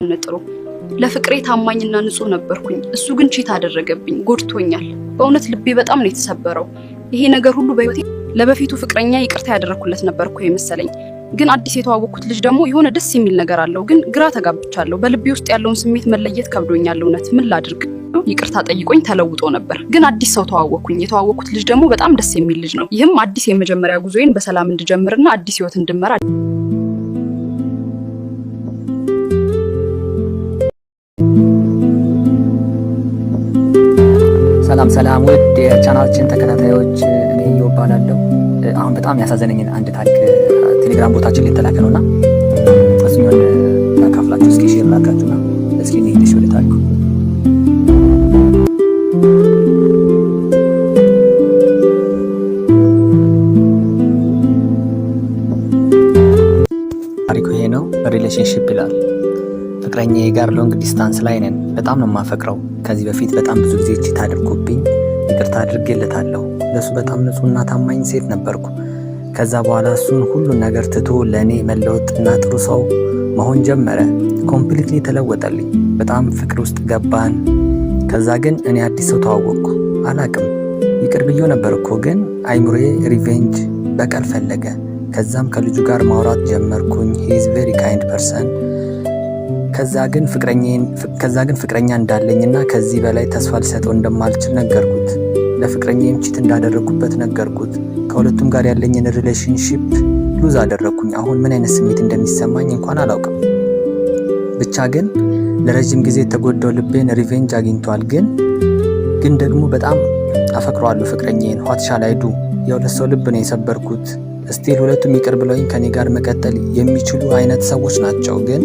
ነጥሮ ለፍቅሬ ታማኝና ንጹህ ነበርኩኝ። እሱ ግን ቺት አደረገብኝ፣ ጎድቶኛል። በእውነት ልቤ በጣም ነው የተሰበረው። ይሄ ነገር ሁሉ በህይወቴ ለበፊቱ ፍቅረኛ ይቅርታ ያደረኩለት ነበርኩ የመሰለኝ። ግን አዲስ የተዋወቅኩት ልጅ ደግሞ የሆነ ደስ የሚል ነገር አለው። ግን ግራ ተጋብቻለሁ። በልቤ ውስጥ ያለውን ስሜት መለየት ከብዶኛል። እውነት ምን ላድርግ? ይቅርታ ጠይቆኝ ተለውጦ ነበር። ግን አዲስ ሰው ተዋወቅኩኝ። የተዋወቅኩት ልጅ ደግሞ በጣም ደስ የሚል ልጅ ነው። ይህም አዲስ የመጀመሪያ ጉዞዬን በሰላም እንድጀምርና አዲስ ህይወት እንድመራ ሰላም ውድ የቻናላችን ተከታታዮች፣ እኔ ይወባላለሁ። አሁን በጣም ያሳዘነኝን አንድ ታሪክ ቴሌግራም ቦታችን ላይ ተላከ ነውና እሱን ታካፍላችሁ እስኪ ሼር ላድርጋችሁና እስኪ እንሂድ ወደ ታሪኩ። ታሪኩ ይሄ ነው። ሪሌሽንሺፕ ይላል። ፍቅረኛዬ ጋር ሎንግ ዲስታንስ ላይ ነን። በጣም ነው የማፈቅረው። ከዚህ በፊት በጣም ብዙ ጊዜ ቺት አድርጎብኝ ይቅርታ አድርጌለታለሁ። ለሱ በጣም ንጹህና ታማኝ ሴት ነበርኩ። ከዛ በኋላ እሱን ሁሉን ነገር ትቶ ለኔ መለወጥና ጥሩ ሰው መሆን ጀመረ። ኮምፕሊትሊ ተለወጠልኝ። በጣም ፍቅር ውስጥ ገባን። ከዛ ግን እኔ አዲስ ሰው ተዋወቅኩ። አላቅም ይቅር ብዬው ነበር እኮ፣ ግን አይምሮዬ ሪቬንጅ በቀል ፈለገ። ከዛም ከልጁ ጋር ማውራት ጀመርኩኝ። ሂ ኢዝ ቬሪ ካይንድ ፐርሰን። ከዛ ግን ፍቅረኛ እንዳለኝና ከዚህ በላይ ተስፋ ሊሰጠው እንደማልችል ነገርኩት። ለፍቅረኛዬም ቺት እንዳደረኩበት ነገርኩት። ከሁለቱም ጋር ያለኝን ሪሌሽንሺፕ ሉዝ አደረኩኝ። አሁን ምን አይነት ስሜት እንደሚሰማኝ እንኳን አላውቅም። ብቻ ግን ለረጅም ጊዜ የተጎዳው ልቤን ሪቬንጅ አግኝቷል። ግን ደግሞ በጣም አፈቅረዋለሁ ፍቅረኛዬን። ዋት ሻል አይ ዱ? የሁለት ሰው ልብ ነው የሰበርኩት። ስቲል ሁለቱም ይቅር ብለውኝ ከኔ ጋር መቀጠል የሚችሉ አይነት ሰዎች ናቸው። ግን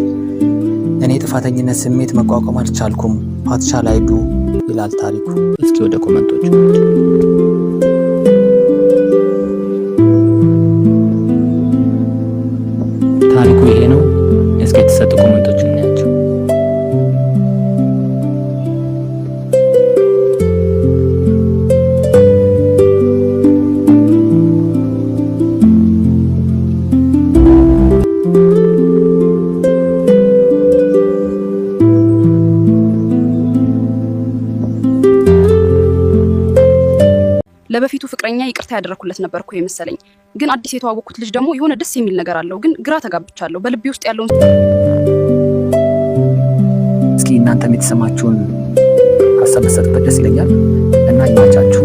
እኔ ጥፋተኝነት ስሜት መቋቋም አልቻልኩም። ዋት ሻል አይ ዱ ይላል ታሪኩ። እስኪ ወደ ኮሜንቶች ታሪኩ ይሄ ነው። እስኪ የተሰጡ ኮሜንቶች እናያቸው። ለበፊቱ ፍቅረኛ ይቅርታ ያደረኩለት ነበርኩ የመሰለኝ። ግን አዲስ የተዋወቅኩት ልጅ ደግሞ የሆነ ደስ የሚል ነገር አለው። ግን ግራ ተጋብቻለሁ። በልቤ ውስጥ ያለውን እስኪ እናንተም የተሰማችሁን ሀሳብ መስጠት ደስ ይለኛል እና ይማቻችሁ።